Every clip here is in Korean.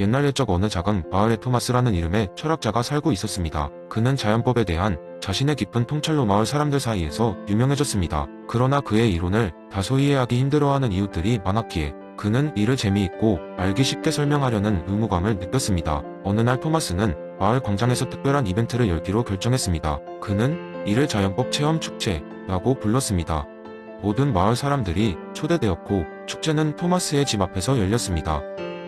옛날 옛적 어느 작은 마을에 토마스라는 이름의 철학자가 살고 있었습니다. 그는 자연법에 대한 자신의 깊은 통찰로 마을 사람들 사이에서 유명해졌습니다. 그러나 그의 이론을 다소 이해하기 힘들어하는 이웃들이 많았기에 그는 이를 재미있고 알기 쉽게 설명하려는 의무감을 느꼈습니다. 어느 날 토마스는 마을 광장에서 특별한 이벤트를 열기로 결정했습니다. 그는 이를 자연법 체험 축제라고 불렀습니다. 모든 마을 사람들이 초대되었고 축제는 토마스의 집 앞에서 열렸습니다.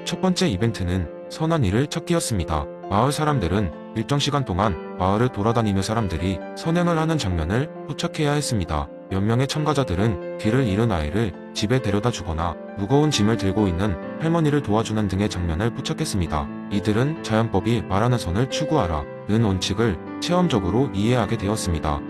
첫 번째 이벤트는 선한 일을 찾기였습니다. 마을 사람들은 일정 시간 동안 마을을 돌아다니며 사람들이 선행을 하는 장면을 포착해야 했습니다. 몇 명의 참가자들은 길을 잃은 아이를 집에 데려다 주거나 무거운 짐을 들고 있는 할머니를 도와주는 등의 장면을 포착했습니다. 이들은 자연법이 말하는 선을 추구하라는 원칙을 체험적으로 이해하게 되었습니다.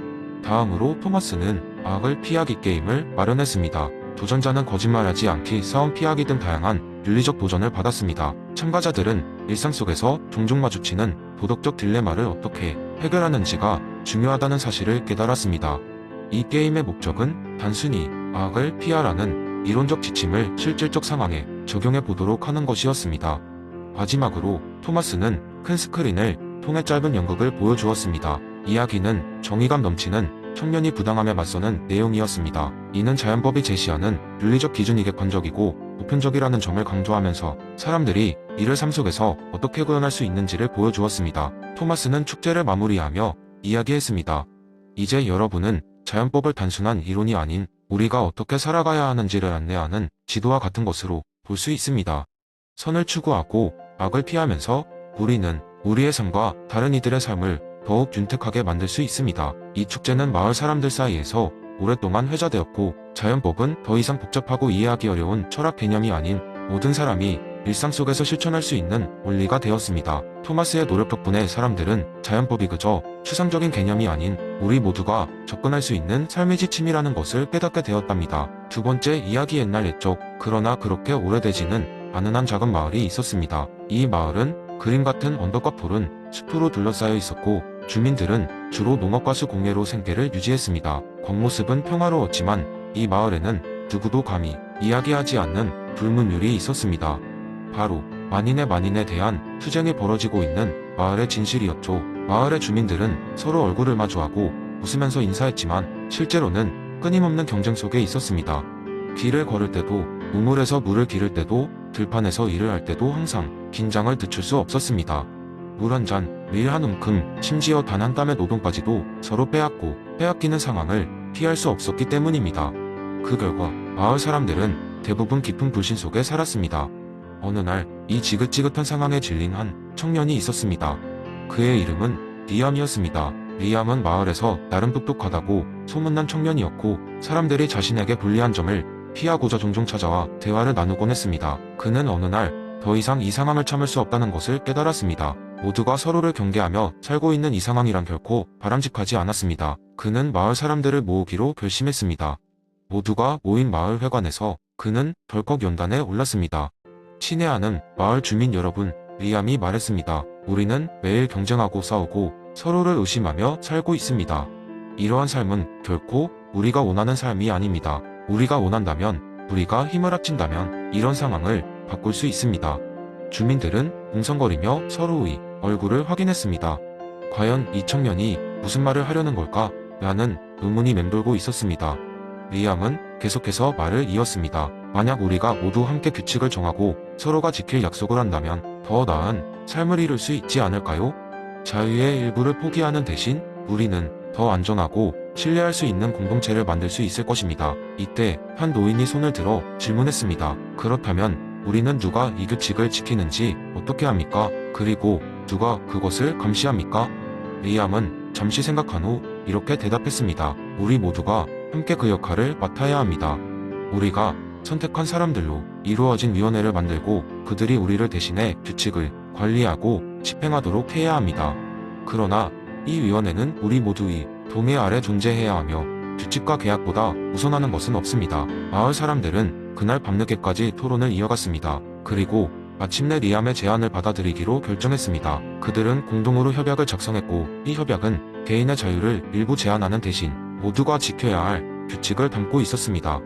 다음으로 토마스는 악을 피하기 게임을 마련했습니다. 도전자는 거짓말하지 않기, 싸움 피하기 등 다양한 윤리적 도전을 받았습니다. 참가자들은 일상 속에서 종종 마주치는 도덕적 딜레마를 어떻게 해결하는지가 중요하다는 사실을 깨달았습니다. 이 게임의 목적은 단순히 악을 피하라는 이론적 지침을 실질적 상황에 적용해 보도록 하는 것이었습니다. 마지막으로 토마스는 큰 스크린을 통해 짧은 연극을 보여주었습니다. 이야기는 정의감 넘치는 청년이 부당함에 맞서는 내용이었습니다. 이는 자연법이 제시하는 윤리적 기준이 객관적이고 보편적이라는 점을 강조하면서 사람들이 이를 삶 속에서 어떻게 구현할 수 있는지를 보여주었습니다. 토마스는 축제를 마무리하며 이야기했습니다. 이제 여러분은 자연법을 단순한 이론이 아닌 우리가 어떻게 살아가야 하는지를 안내하는 지도와 같은 것으로 볼 수 있습니다. 선을 추구하고 악을 피하면서 우리는 우리의 삶과 다른 이들의 삶을 더욱 윤택하게 만들 수 있습니다. 이 축제는 마을 사람들 사이에서 오랫동안 회자되었고 자연법은 더 이상 복잡하고 이해하기 어려운 철학 개념이 아닌 모든 사람이 일상 속에서 실천할 수 있는 원리가 되었습니다. 토마스의 노력 덕분에 사람들은 자연법이 그저 추상적인 개념이 아닌 우리 모두가 접근할 수 있는 삶의 지침이라는 것을 깨닫게 되었답니다. 두 번째 이야기 옛날 옛적 그러나 그렇게 오래되지는 않은 한 작은 마을이 있었습니다. 이 마을은 그림 같은 언덕과 푸른 숲으로 둘러싸여 있었고 주민들은 주로 농업과 수공예로 생계를 유지했습니다. 겉모습은 평화로웠지만 이 마을에는 누구도 감히 이야기하지 않는 불문율이 있었습니다. 바로 만인에 대한 투쟁이 벌어지고 있는 마을의 진실이었죠. 마을의 주민들은 서로 얼굴을 마주하고 웃으면서 인사했지만 실제로는 끊임없는 경쟁 속에 있었습니다. 길을 걸을 때도, 우물에서 물을 기를 때도, 들판에서 일을 할 때도 항상 긴장을 늦출 수 없었습니다. 물 한 잔, 밀 한 움큼, 심지어 단 한 땀의 노동까지도 서로 빼앗고 빼앗기는 상황을 피할 수 없었기 때문입니다. 그 결과 마을 사람들은 대부분 깊은 불신 속에 살았습니다. 어느 날 이 지긋지긋한 상황에 질린 한 청년이 있었습니다. 그의 이름은 리암이었습니다. 리암은 마을에서 나름 똑똑하다고 소문난 청년이었고 사람들이 자신에게 불리한 점을 피하고자 종종 찾아와 대화를 나누곤 했습니다. 그는 어느 날 더 이상 이 상황을 참을 수 없다는 것을 깨달았습니다. 모두가 서로를 경계하며 살고 있는 이 상황이란 결코 바람직하지 않았습니다. 그는 마을 사람들을 모으기로 결심했습니다. 모두가 모인 마을 회관에서 그는 덜컥 연단에 올랐습니다. 친애하는 마을 주민 여러분, 리암이 말했습니다. 우리는 매일 경쟁하고 싸우고 서로를 의심하며 살고 있습니다. 이러한 삶은 결코 우리가 원하는 삶이 아닙니다. 우리가 원한다면, 우리가 힘을 합친다면 이런 상황을 바꿀 수 있습니다. 주민들은 웅성거리며 서로의 얼굴을 확인했습니다. 과연 이 청년이 무슨 말을 하려는 걸까? 라는 의문이 맴돌고 있었습니다. 리암은 계속해서 말을 이었습니다. 만약 우리가 모두 함께 규칙을 정하고 서로가 지킬 약속을 한다면 더 나은 삶을 이룰 수 있지 않을까요? 자유의 일부를 포기하는 대신 우리는 더 안전하고 신뢰할 수 있는 공동체를 만들 수 있을 것입니다. 이때 한 노인이 손을 들어 질문했습니다. 그렇다면 우리는 누가 이 규칙을 지키는지 어떻게 합니까? 그리고 누가 그것을 감시합니까? 리암은 잠시 생각한 후 이렇게 대답했습니다. 우리 모두가 함께 그 역할을 맡아야 합니다. 우리가 선택한 사람들로 이루어진 위원회를 만들고 그들이 우리를 대신해 규칙을 관리하고 집행하도록 해야 합니다. 그러나 이 위원회는 우리 모두의 동의 아래 존재해야 하며 규칙과 계약보다 우선하는 것은 없습니다. 마을 사람들은 그날 밤늦게까지 토론을 이어갔습니다. 그리고 마침내 리암의 제안을 받아들이기로 결정했습니다. 그들은 공동으로 협약을 작성했고 이 협약은 개인의 자유를 일부 제한하는 대신 모두가 지켜야 할 규칙을 담고 있었습니다.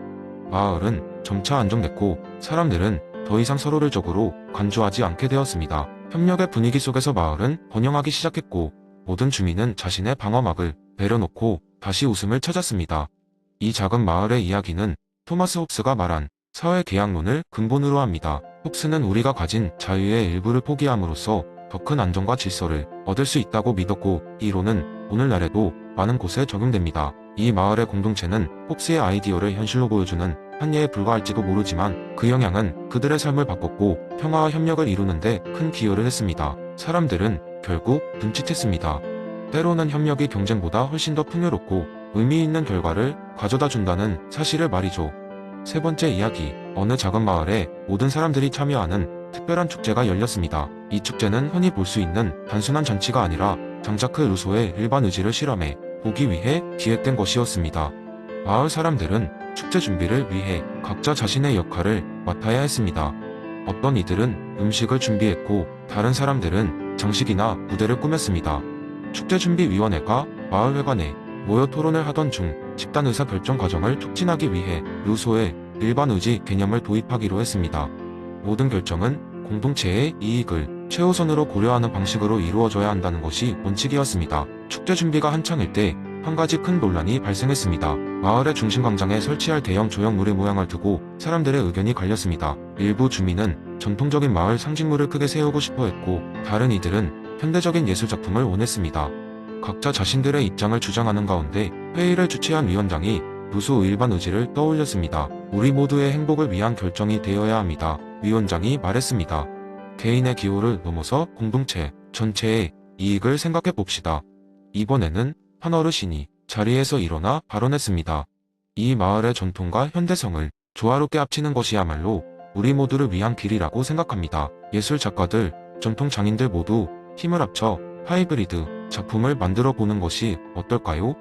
마을은 점차 안정됐고 사람들은 더 이상 서로를 적으로 간주하지 않게 되었습니다. 협력의 분위기 속에서 마을은 번영하기 시작했고 모든 주민은 자신의 방어막을 내려놓고 다시 웃음을 찾았습니다. 이 작은 마을의 이야기는 토마스 홉스가 말한 사회 계약론을 근본으로 합니다. 홉스는 우리가 가진 자유의 일부를 포기함으로써 더 큰 안정과 질서를 얻을 수 있다고 믿었고 이 이론은 오늘날에도 많은 곳에 적용됩니다. 이 마을의 공동체는 홉스의 아이디어를 현실로 보여주는 한 예에 불과할지도 모르지만 그 영향은 그들의 삶을 바꿨고 평화와 협력을 이루는데 큰 기여를 했습니다. 사람들은 결국 눈치챘습니다. 때로는 협력이 경쟁보다 훨씬 더 풍요롭고 의미 있는 결과를 가져다 준다는 사실을 말이죠. 세 번째 이야기, 어느 작은 마을에 모든 사람들이 참여하는 특별한 축제가 열렸습니다. 이 축제는 흔히 볼 수 있는 단순한 잔치가 아니라 장자크 루소의 일반 의지를 실험해 보기 위해 기획된 것이었습니다. 마을 사람들은 축제 준비를 위해 각자 자신의 역할을 맡아야 했습니다. 어떤 이들은 음식을 준비했고 다른 사람들은 장식이나 무대를 꾸몄습니다. 축제준비위원회가 마을회관에 모여 토론을 하던 중 집단 의사결정 과정을 촉진하기 위해 루소의 일반 의지 개념을 도입하기로 했습니다. 모든 결정은 공동체의 이익을 최우선으로 고려하는 방식으로 이루어져야 한다는 것이 원칙이었습니다. 축제 준비가 한창일 때 한 가지 큰 논란이 발생했습니다. 마을의 중심 광장에 설치할 대형 조형물의 모양을 두고 사람들의 의견이 갈렸습니다. 일부 주민은 전통적인 마을 상징물을 크게 세우고 싶어 했고 다른 이들은 현대적인 예술 작품을 원했습니다. 각자 자신들의 입장을 주장하는 가운데 회의를 주최한 위원장이 루소 일반 의지를 떠올렸습니다. 우리 모두의 행복을 위한 결정이 되어야 합니다. 위원장이 말했습니다. 개인의 기호를 넘어서 공동체 전체의 이익을 생각해 봅시다. 이번에는 한 어르신이 자리에서 일어나 발언했습니다. 이 마을의 전통과 현대성을 조화롭게 합치는 것이야말로 우리 모두를 위한 길이라고 생각합니다. 예술 작가들, 전통 장인들 모두 힘을 합쳐 하이브리드 작품을 만들어 보는 것이 어떨까요?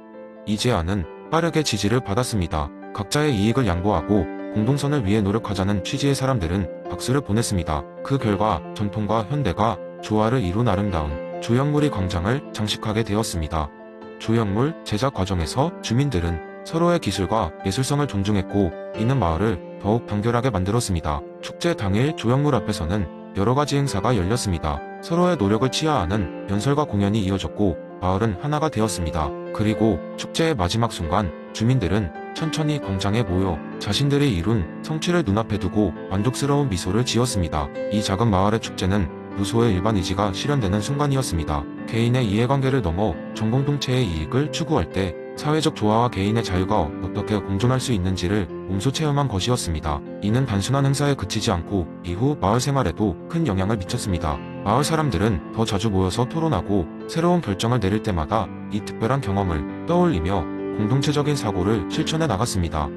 이 제안은 빠르게 지지를 받았습니다. 각자의 이익을 양보하고 공동선을 위해 노력하자는 취지의 사람들은 박수를 보냈습니다. 그 결과 전통과 현대가 조화를 이룬 아름다운 조형물이 광장을 장식하게 되었습니다. 조형물 제작 과정에서 주민들은 서로의 기술과 예술성을 존중했고 이는 마을을 더욱 단결하게 만들었습니다. 축제 당일 조형물 앞에서는 여러 가지 행사가 열렸습니다. 서로의 노력을 치하하는 연설과 공연이 이어졌고 마을은 하나가 되었습니다. 그리고 축제의 마지막 순간 주민들은 천천히 광장에 모여 자신들이 이룬 성취를 눈앞에 두고 만족스러운 미소를 지었습니다. 이 작은 마을의 축제는 루소의 일반 의지가 실현되는 순간이었습니다. 개인의 이해관계를 넘어 전공동체의 이익을 추구할 때 사회적 조화와 개인의 자유가 어떻게 공존할 수 있는지를 몸소 체험한 것이었습니다. 이는 단순한 행사에 그치지 않고 이후 마을 생활에도 큰 영향을 미쳤습니다. 마을 사람들은 더 자주 모여서 토론하고 새로운 결정을 내릴 때마다 이 특별한 경험을 떠올리며 공동체적인 사고를 실천해 나갔습니다.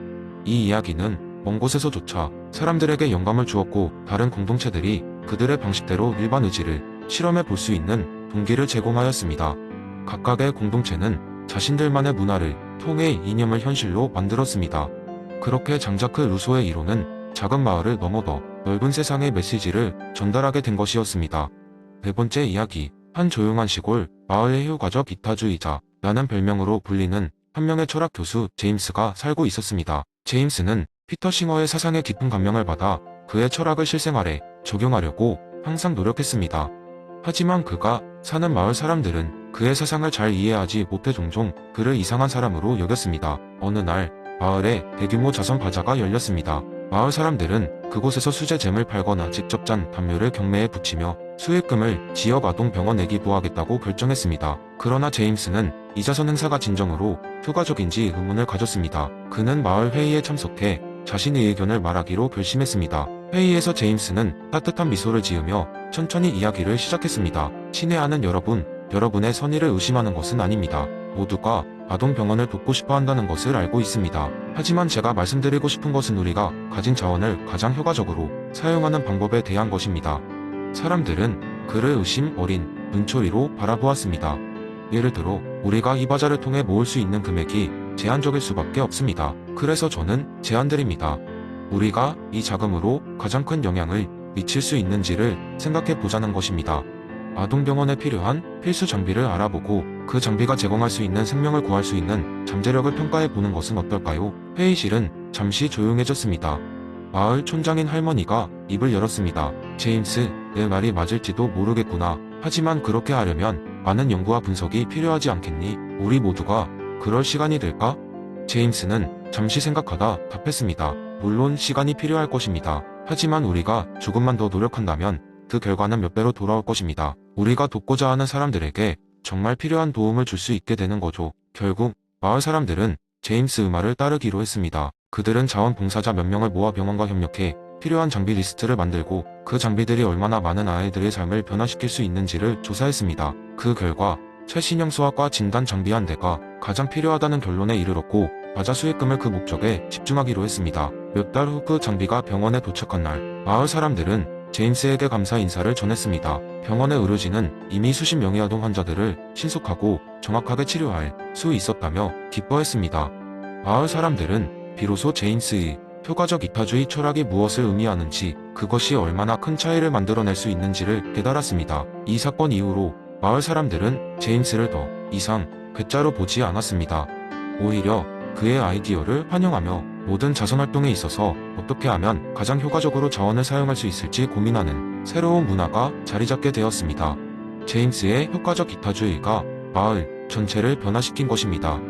이 이야기는 먼 곳에서조차 사람들에게 영감을 주었고 다른 공동체들이 그들의 방식대로 일반 의지를 실험해 볼 수 있는 동기를 제공하였습니다. 각각의 공동체는 자신들만의 문화를 통해 이념을 현실로 만들었습니다. 그렇게 장자크 루소의 이론은 작은 마을을 넘어 더 넓은 세상의 메시지를 전달하게 된 것이었습니다. 네 번째 이야기, 한 조용한 시골 마을의 효과적 기타주의자라는 별명으로 불리는 한 명의 철학 교수 제임스가 살고 있었습니다. 제임스는 피터 싱어의 사상에 깊은 감명을 받아 그의 철학을 실생활에 적용하려고 항상 노력했습니다. 하지만 그가 사는 마을 사람들은 그의 사상을 잘 이해하지 못해 종종 그를 이상한 사람으로 여겼습니다. 어느 날 마을에 대규모 자선 바자가 열렸습니다. 마을 사람들은 그곳에서 수제잼을 팔거나 직접 짠 담요를 경매에 붙이며 수익금을 지역 아동병원에 기부하겠다고 결정했습니다. 그러나 제임스는 이 자선 행사가 진정으로 효과적인지 의문을 가졌습니다. 그는 마을 회의에 참석해 자신의 의견을 말하기로 결심했습니다. 회의에서 제임스는 따뜻한 미소를 지으며 천천히 이야기를 시작했습니다. 친애하는 여러분, 여러분의 선의를 의심하는 것은 아닙니다. 모두가 아동병원을 돕고 싶어 한다는 것을 알고 있습니다. 하지만 제가 말씀드리고 싶은 것은 우리가 가진 자원을 가장 효과적으로 사용하는 방법에 대한 것입니다. 사람들은 그를 의심 어린 눈초리로 바라보았습니다. 예를 들어 우리가 이 바자를 통해 모을 수 있는 금액이 제한적일 수밖에 없습니다. 그래서 저는 제안드립니다. 우리가 이 자금으로 가장 큰 영향을 미칠 수 있는지를 생각해 보자는 것입니다. 아동병원에 필요한 필수 장비를 알아보고 그 장비가 제공할 수 있는 생명을 구할 수 있는 잠재력을 평가해 보는 것은 어떨까요? 회의실은 잠시 조용해졌습니다. 마을 촌장인 할머니가 입을 열었습니다. 제임스, 내 말이 맞을지도 모르겠구나. 하지만 그렇게 하려면 많은 연구와 분석이 필요하지 않겠니? 우리 모두가 그럴 시간이 될까? 제임스는 잠시 생각하다 답했습니다. 물론 시간이 필요할 것입니다. 하지만 우리가 조금만 더 노력한다면 그 결과는 몇 배로 돌아올 것입니다. 우리가 돕고자 하는 사람들에게 정말 필요한 도움을 줄 수 있게 되는 거죠. 결국 마을 사람들은 제임스 말을 따르기로 했습니다. 그들은 자원봉사자 몇 명을 모아 병원과 협력해 필요한 장비 리스트를 만들고 그 장비들이 얼마나 많은 아이들의 삶을 변화시킬 수 있는지를 조사했습니다. 그 결과 최신형 수학과 진단 장비 한 대가 가장 필요하다는 결론에 이르렀고 과자 수익금을 그 목적에 집중하기로 했습니다. 몇 달 후 그 장비가 병원에 도착한 날, 마을 사람들은 제임스에게 감사 인사를 전했습니다. 병원의 의료진은 이미 수십 명의 아동 환자들을 신속하고 정확하게 치료할 수 있었다며 기뻐했습니다. 마을 사람들은 비로소 제임스의 효과적 이타주의 철학이 무엇을 의미하는지, 그것이 얼마나 큰 차이를 만들어낼 수 있는지를 깨달았습니다. 이 사건 이후로 마을 사람들은 제임스를 더 이상 괴짜로 보지 않았습니다. 오히려 그의 아이디어를 환영하며 모든 자선활동에 있어서 어떻게 하면 가장 효과적으로 자원을 사용할 수 있을지 고민하는 새로운 문화가 자리잡게 되었습니다. 제임스의 효과적 이타주의가 마을 전체를 변화시킨 것입니다.